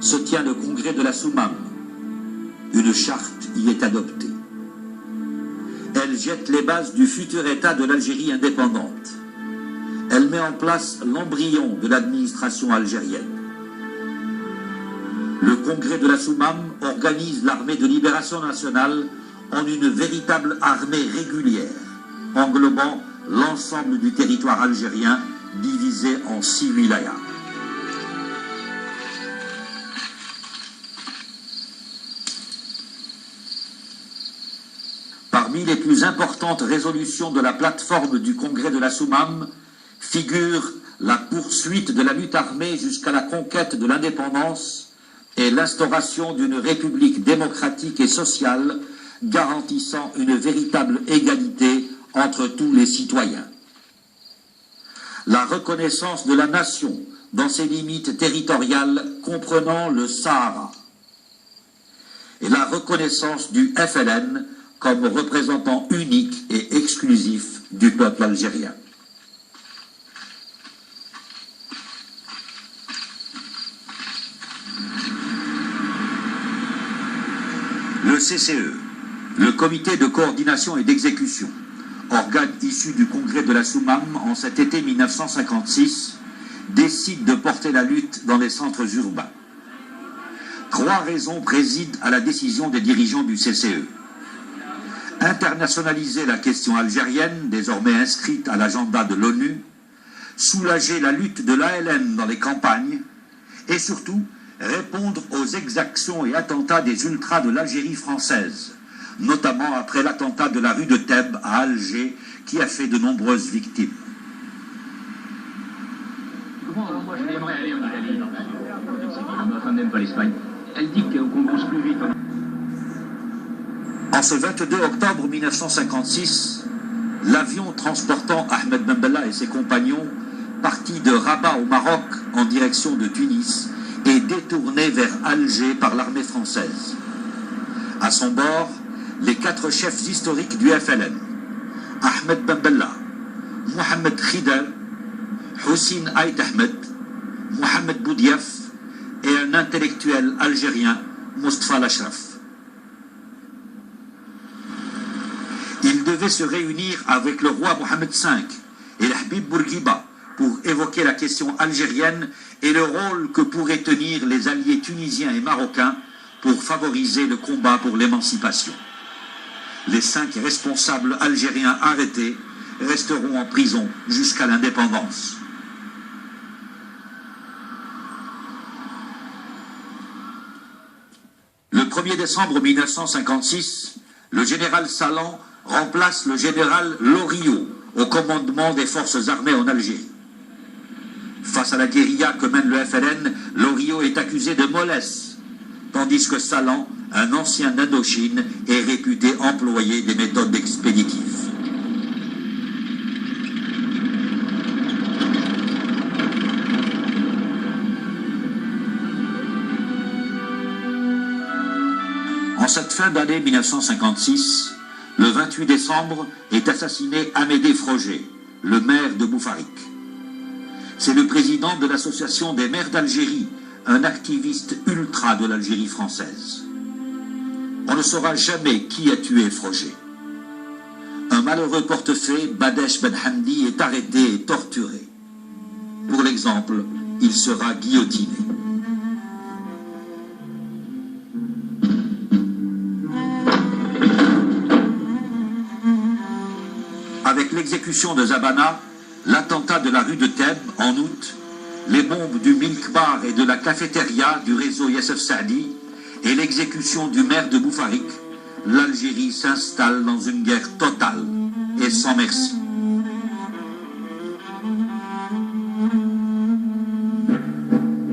se tient le congrès de la Soumam. Une charte y est adoptée. Elle jette les bases du futur État de l'Algérie indépendante. Elle met en place l'embryon de l'administration algérienne. Le congrès de la Soumam organise l'armée de libération nationale en une véritable armée régulière, englobant l'ensemble du territoire algérien divisé en 6 wilayas. Parmi les plus importantes résolutions de la plateforme du congrès de la Soumam figure la poursuite de la lutte armée jusqu'à la conquête de l'indépendance et l'instauration d'une république démocratique et sociale garantissant une véritable égalité entre tous les citoyens. La reconnaissance de la nation dans ses limites territoriales comprenant le Sahara et la reconnaissance du FLN comme représentant unique et exclusif du peuple algérien. Le CCE, le Comité de coordination et d'exécution, organe issu du congrès de la Soumam en cet été 1956, décide de porter la lutte dans les centres urbains. 3 raisons président à la décision des dirigeants du CCE. Internationaliser la question algérienne, désormais inscrite à l'agenda de l'ONU, soulager la lutte de l'ALN dans les campagnes, et surtout répondre aux exactions et attentats des ultras de l'Algérie française, notamment après l'attentat de la rue de Thèbes à Alger, qui a fait de nombreuses victimes. Moi, je l'aimerais aller en Italie. Ma femme n'aime pas l'Espagne. Elle dit qu'on pousse plus vite. En ce 22 octobre 1956, l'avion transportant Ahmed Ben Bella et ses compagnons, parti de Rabat au Maroc en direction de Tunis, est détourné vers Alger par l'armée française. À son bord, les 4 chefs historiques du FLN, Ahmed Ben Bella, Mohamed Khidr, Hussein Aït Ahmed, Mohamed Boudiaf et un intellectuel algérien, Moustapha Lashraf. Ils devaient se réunir avec le roi Mohamed V et l'Habib Bourguiba pour évoquer la question algérienne et le rôle que pourraient tenir les alliés tunisiens et marocains pour favoriser le combat pour l'émancipation. Les 5 responsables algériens arrêtés resteront en prison jusqu'à l'indépendance. Le 1er décembre 1956, le général Salan remplace le général Loriot au commandement des forces armées en Algérie. Face à la guérilla que mène le FLN, Loriot est accusé de mollesse, tandis que Salan, un ancien d'Indochine, est réputé employer des méthodes expéditives. En cette fin d'année 1956, le 28 décembre est assassiné Amédée Froger, le maire de Boufarik. C'est le président de l'association des maires d'Algérie, un activiste ultra de l'Algérie française. On ne saura jamais qui a tué Froger. Un malheureux portefaix, Badesh Ben Hamdi, est arrêté et torturé. Pour l'exemple, il sera guillotiné. Avec l'exécution de Zabana, l'attentat de la rue de Thèbes en août, les bombes du Milk Bar et de la cafétéria du réseau Youssef Saadi et l'exécution du maire de Boufarik, l'Algérie s'installe dans une guerre totale et sans merci.